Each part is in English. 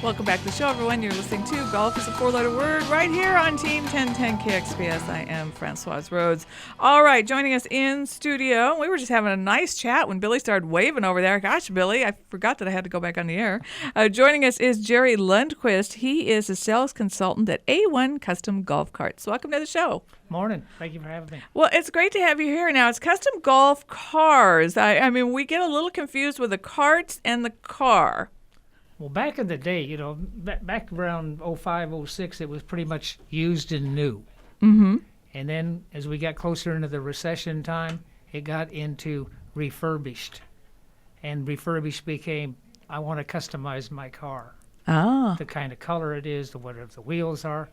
Welcome back to the show, everyone. You're listening to Golf is a Four-Letter Word right here on Team 1010 KXPS. I am Francoise Rhodes. All right, joining us in studio. We were just having a nice chat when Billy started waving over there. Gosh, Billy, I forgot that I had to go back on the air. Joining us is Jerry Lundquist. He is a sales consultant at A1 Custom Golf Carts. Welcome to the show. Morning. Thank you for having me. Well, it's great to have you here. Now, it's custom golf cars. I mean, we get a little confused with the carts and the car. Well, back in the day, you know, back around 05, 06, it was pretty much used and new. Mm-hmm. And then as we got closer into the recession time, it got into refurbished. And refurbished became, I want to customize my car. Ah. The kind of color it is, whatever the wheels are.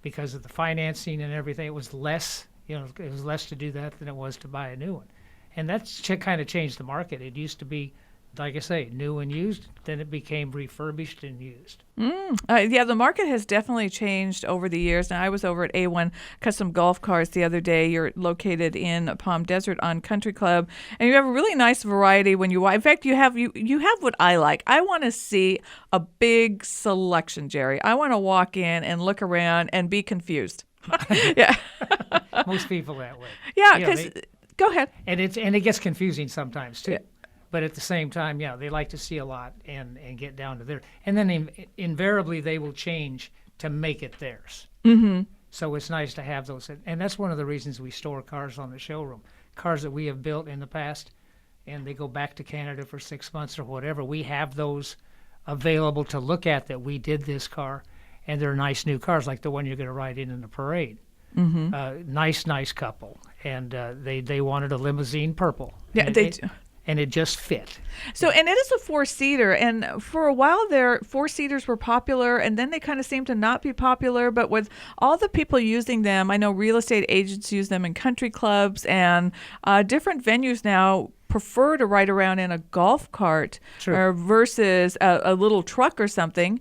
Because of the financing and everything, it was less, you know, it was less to do that than it was to buy a new one. And that's kind of changed the market. It used to be, like I say, new and used, then it became refurbished and used. Yeah, the market has definitely changed over the years. Now, I was over at A1 Custom Golf Cars the other day. You're located in Palm Desert on Country Club, and you have a really nice variety when you walk. In fact, you have what I like. I want to see a big selection, Jerry. I want to walk in and look around and be confused. Yeah. Most people that way. Yeah, because go ahead. And it gets confusing sometimes too. Yeah. But at the same time, yeah, they like to see a lot and get down to there. And then invariably they will change to make it theirs. Mm-hmm. So it's nice to have those. And that's one of the reasons we store cars on the showroom. Cars that we have built in the past, and they go back to Canada for 6 months or whatever. We have those available to look at that we did this car. And they're nice new cars like the one you're going to ride in the parade. Mm-hmm. Nice couple. And they wanted a limousine purple. Yeah, they do. And it just fit. So, and it is a four-seater, and for a while there, four-seaters were popular, and then they kind of seemed to not be popular, but with all the people using them, I know real estate agents use them in country clubs, and different venues now prefer to ride around in a golf cart versus a little truck or something.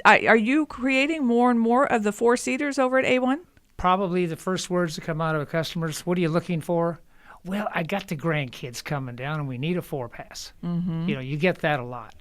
Are you creating more and more of the four-seaters over at A1? Probably the first words that come out of a customer's, what are you looking for? Well, I got the grandkids coming down, and we need a 4-pass. Mm-hmm. You know, you get that a lot.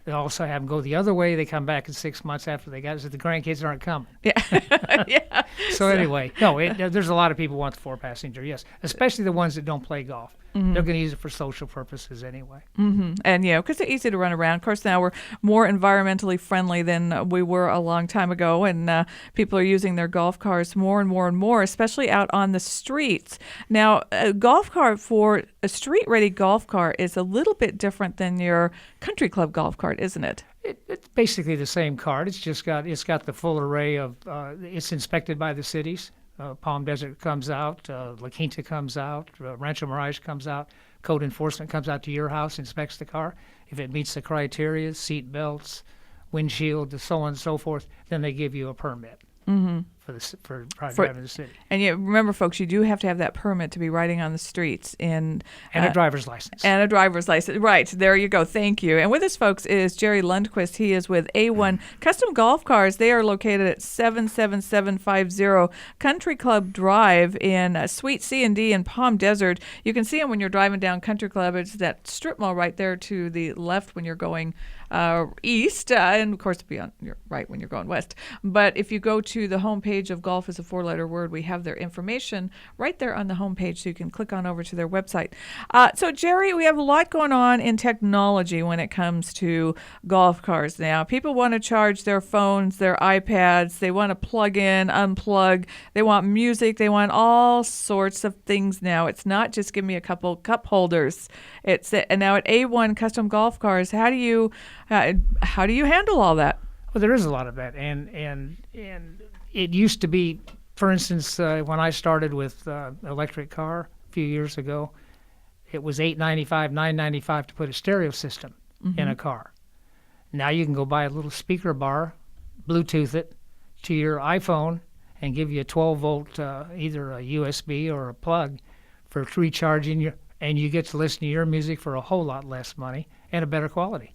They also have them go the other way. They come back in 6 months after they got it, so the grandkids aren't coming. Yeah. Yeah. So anyway, there's a lot of people who want the 4-passenger, yes, especially the ones that don't play golf. Mm-hmm. They're going to use it for social purposes anyway. Mm-hmm. And, because they're easy to run around. Of course, now we're more environmentally friendly than we were a long time ago, and people are using their golf cars more and more and more, especially out on the streets. Now, a golf cart for a street-ready golf car is a little bit different than your country club golf cart, isn't it? It's basically the same cart. It's got the full array of, it's inspected by the cities. Palm Desert comes out, La Quinta comes out, Rancho Mirage comes out, code enforcement comes out to your house, inspects the car. If it meets the criteria, seat belts, windshield, so on and so forth, then they give you a permit. Mm-hmm. For driving in the city. And remember, folks, you do have to have that permit to be riding on the streets. And a driver's license. And a driver's license. Right. There you go. Thank you. And with us, folks, is Jerry Lundquist. He is with A1 Custom Golf Cars. They are located at 77750 Country Club Drive in Suite C&D in Palm Desert. You can see them when you're driving down Country Club. It's that strip mall right there to the left when you're going east, and of course be on your right when you're going west. But if you go to the homepage of Golf is a Four-Letter Word, we have their information right there on the homepage, so you can click on over to their website. So Jerry, we have a lot going on in technology when it comes to golf cars now. People want to charge their phones, their iPads, they want to plug in, unplug, they want music, they want all sorts of things now. It's not just give me a couple cup holders. And now at A1 Custom Golf Cars, how do you handle all that? Well, there is a lot of that, and it used to be, for instance, when I started with electric car a few years ago, it was $895, $995 to put a stereo system in a car. Now you can go buy a little speaker bar, Bluetooth it to your iPhone, and give you a 12-volt either a USB or a plug for recharging and you get to listen to your music for a whole lot less money and a better quality.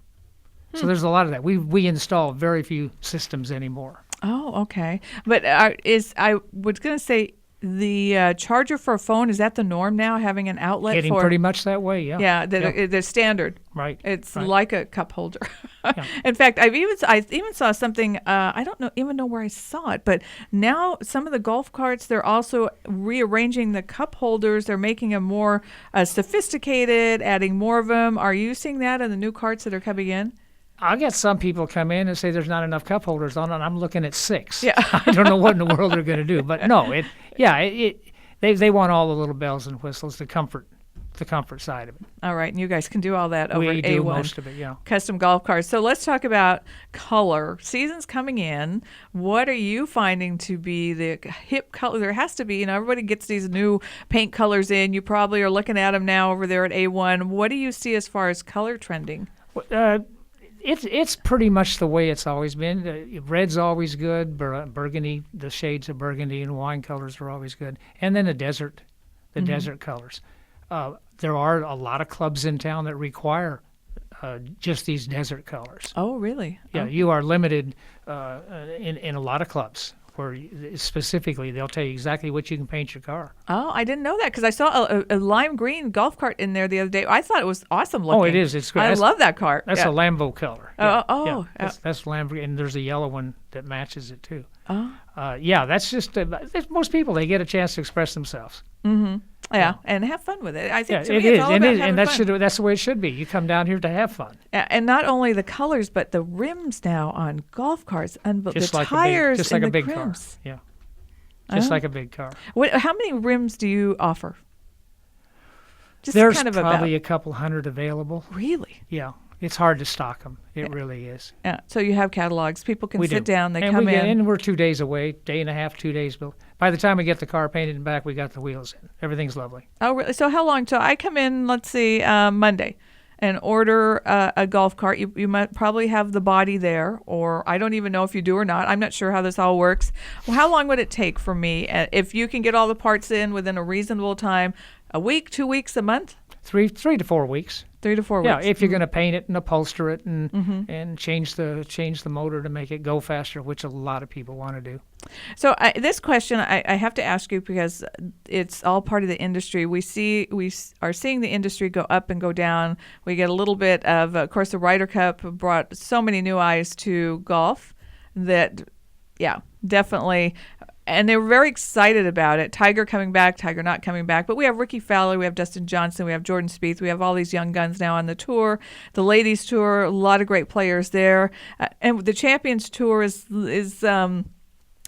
So there's a lot of that. We install very few systems anymore. Oh, okay. But I was going to say, the charger for a phone, is that the norm now, having an outlet Getting for pretty much that way, yeah. Yeah, Yeah. the standard. Right. It's right. like a cup holder. Yeah. In fact, I even saw something. I don't even know where I saw it, but now some of the golf carts, they're also rearranging the cup holders. They're making them more sophisticated, adding more of them. Are you seeing that in the new carts that are coming in? I'll get some people come in and say there's not enough cup holders on it, and I'm looking at 6. Yeah. I don't know what in the world they're going to do, but no, they want all the little bells and whistles, the comfort side of it. All right, and you guys can do all that over We at do A1 most of it, yeah. Custom Golf Cars. So let's talk about color. Season's coming in. What are you finding to be the hip color? There has to be, everybody gets these new paint colors in. You probably are looking at them now over there at A1. What do you see as far as color trending? It's pretty much the way it's always been. Red's always good. Burgundy, the shades of burgundy and wine colors are always good. And then the desert colors. There are a lot of clubs in town that require just these desert colors. Oh, really? Yeah, you are limited in a lot of clubs where specifically they'll tell you exactly what you can paint your car. Oh, I didn't know that because I saw a lime green golf cart in there the other day. I thought it was awesome looking. Oh, it is. It's great. I love that cart. That's yeah. a Lambo color. Oh. That's Lambo, and there's a yellow one that matches it too. Oh. That's just most people, they get a chance to express themselves. Mm-hmm. Yeah, and have fun with it. I think to it me it's is, all and, about it, having and fun. that's the way it should be. You come down here to have fun. And not only the colors, but the rims now on golf carts, and the Like tires, just like and a the big rims. car. Yeah, just like a big car. How many rims do you offer? Just There's kind of probably about. a couple hundred available. Really? Yeah, it's hard to stock them. It really is. Yeah. So you have catalogs. People can We sit do. down. They and come in. And we're 2 days away, day and a half, 2 days. But by the time we get the car painted and back, we got the wheels in. Everything's lovely. Oh, really? So how long? So I come in, let's see, Monday, and order a golf cart. You might probably have the body there, or I don't even know if you do or not. I'm not sure how this all works. Well, how long would it take for me if you can get all the parts in within a reasonable time? A week, 2 weeks, a month? 3 to 4 weeks. 3 to 4 weeks. Yeah, if you're going to paint it and upholster it and change the motor to make it go faster, which a lot of people want to do. So this question I have to ask you because it's all part of the industry. We are seeing the industry go up and go down. We get a little bit of course, the Ryder Cup brought so many new eyes to golf that, yeah, definitely. And they were very excited about it. Tiger coming back, Tiger not coming back. But we have Ricky Fowler, we have Dustin Johnson, we have Jordan Spieth. We have all these young guns now on the tour. The Ladies Tour, a lot of great players there. And the Champions Tour is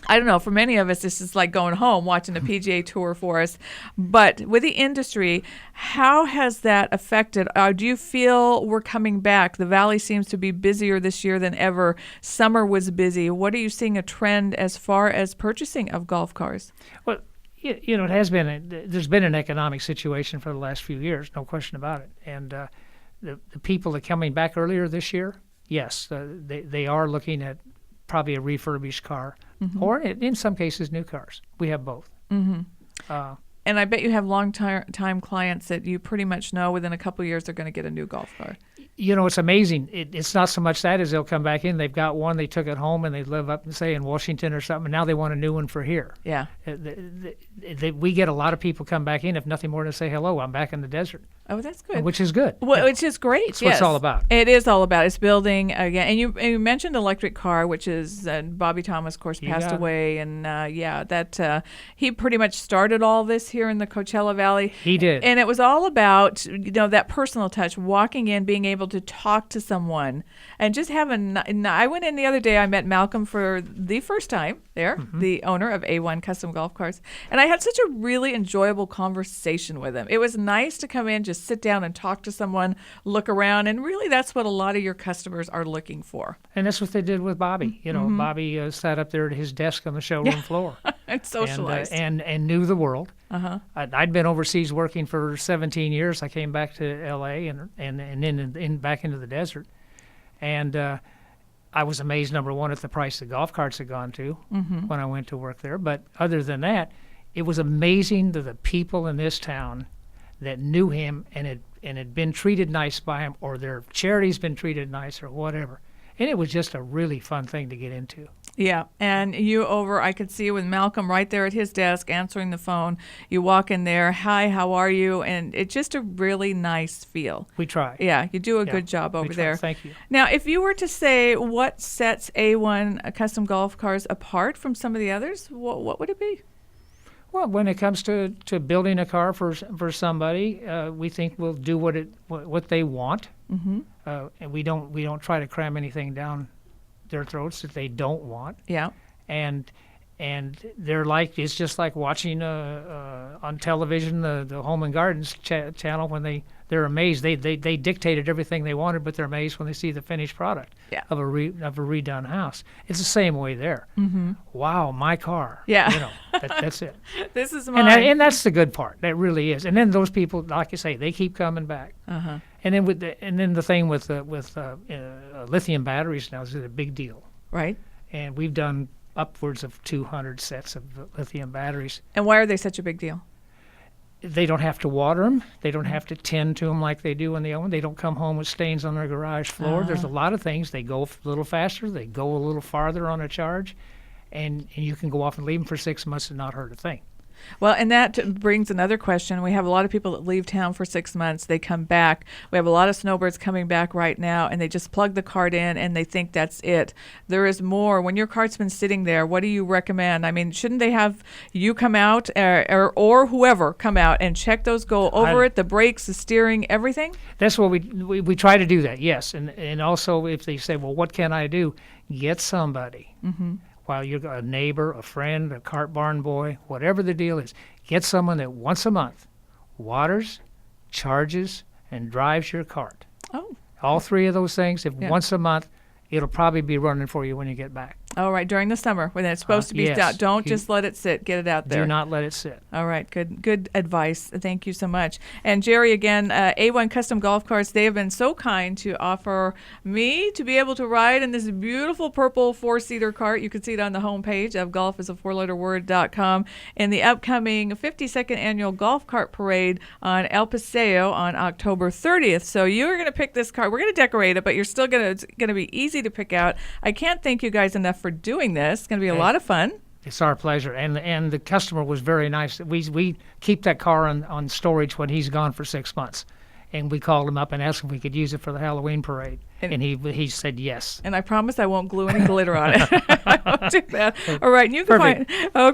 I don't know, for many of us, this is like going home, watching the PGA Tour for us. But with the industry, how has that affected? Do you feel we're coming back? The Valley seems to be busier this year than ever. Summer was busy. What are you seeing a trend as far as purchasing of golf cars? Well, it has been, there's been an economic situation for the last few years, no question about it. And the people that are coming back earlier this year, yes, they are looking at probably a refurbished car, or in some cases, new cars. We have both. Mm-hmm. And I bet you have long-time clients that you pretty much know within a couple of years they're going to get a new golf car. It's amazing. It's not so much that as they'll come back in. They've got one, they took it home, and they live up, say, in Washington or something, and now they want a new one for here. Yeah. We get a lot of people come back in, if nothing more than say, hello, I'm back in the desert. Oh, that's good. Which is good. Well, yeah. Which is great. That's what it's all about. It is all about. It's building again. And you mentioned electric car, which is Bobby Thomas, of course, passed away, and he pretty much started all this here in the Coachella Valley. He did. And it was all about that personal touch, walking in, being able to talk to someone, and just having. I went in the other day. I met Malcolm for the first time there, the owner of A1 Custom Golf Cars, and I had such a really enjoyable conversation with him. It was nice to come in, just sit down and talk to someone, look around, and really that's what a lot of your customers are looking for. And that's what they did with Bobby. Bobby sat up there at his desk on the showroom floor and socialized and knew the world. Uh-huh. I'd been overseas working for 17 years. I came back to L.A. and then back into the desert, and I was amazed, number one, at the price the golf carts had gone to when I went to work there. But other than that, it was amazing that the people in this town that knew him and had been treated nice by him, or their charity's been treated nice, or whatever. And it was just a really fun thing to get into. Yeah, and I could see you with Malcolm right there at his desk answering the phone. You walk in there, hi, how are you? And it's just a really nice feel. We try. Yeah, you do a good job over there. Thank you. Now, if you were to say what sets A1 Custom Golf Cars apart from some of the others, what would it be? Well, when it comes to building a car for somebody, we think we'll do what they want, and we don't try to cram anything down their throats that they don't want. Yeah. And they're like, it's just like watching on television the Home and Gardens channel when they're amazed. They dictated everything they wanted, but they're amazed when they see the finished product of a redone house. It's the same way there. Mm-hmm. Wow, my car. Yeah. That's it. This is mine. And that's the good part. That really is. And then those people, like you say, they keep coming back. Uh-huh. And then the thing with lithium batteries now is a big deal. Right. And we've done upwards of 200 sets of lithium batteries. And why are they such a big deal? They don't have to water them. They don't have to tend to them like they do when they own them. They don't come home with stains on their garage floor. There's a lot of things. They go a little faster. They go a little farther on a charge. And you can go off and leave them for 6 months and not hurt a thing. Well, and that brings another question. We have a lot of people that leave town for 6 months. They come back. We have a lot of snowbirds coming back right now, and they just plug the cart in, and they think that's it. There is more. When your cart's been sitting there, what do you recommend? I mean, shouldn't they have you come out or whoever come out and check those, go over it, the brakes, the steering, everything? That's what we try to do that, yes. And also if they say, well, what can I do? Get somebody. Mm-hmm. While you're a neighbor, a friend, a cart barn boy, whatever the deal is, get someone that once a month waters, charges, and drives your cart. Oh. All three of those things, once a month, it'll probably be running for you when you get back. All right, during the summer when it's supposed to be yes. Don't just let it sit. Get it out there. Do not let it sit. All right, good advice. Thank you so much. And Jerry, again, A1 Custom Golf Carts, they have been so kind to offer me to be able to ride in this beautiful purple 4-seater cart. You can see it on the homepage of golfisafourletterword.com in the upcoming 52nd Annual Golf Cart Parade on El Paseo on October 30th. So you're going to pick this cart. We're going to decorate it, but you're still going to be easy to pick out. I can't thank you guys enough for doing this. It's going to be a lot of fun. It's our pleasure. And the customer was very nice. We keep that car on storage when he's gone for 6 months. And we called him up and asked if we could use it for the Halloween parade. And he said yes. And I promise I won't glue any glitter on it. I won't do that. All right. You can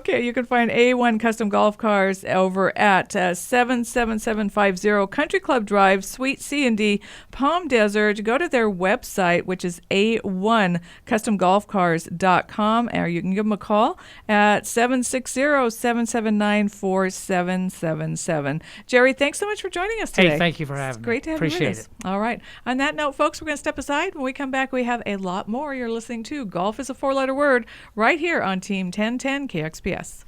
you can find A1 Custom Golf Cars over at 77750 Country Club Drive, Suite C&D, Palm Desert. Go to their website, which is a1customgolfcars.com, or you can give them a call at 760-779-4777. Jerry, thanks so much for joining us today. Hey, thank you for having me. It's great to have you with us. All right. On that note, folks, we're going to step aside. When we come back, we have a lot more. You're listening to Golf is a Four-Letter Word right here on Team 1010 KXPS.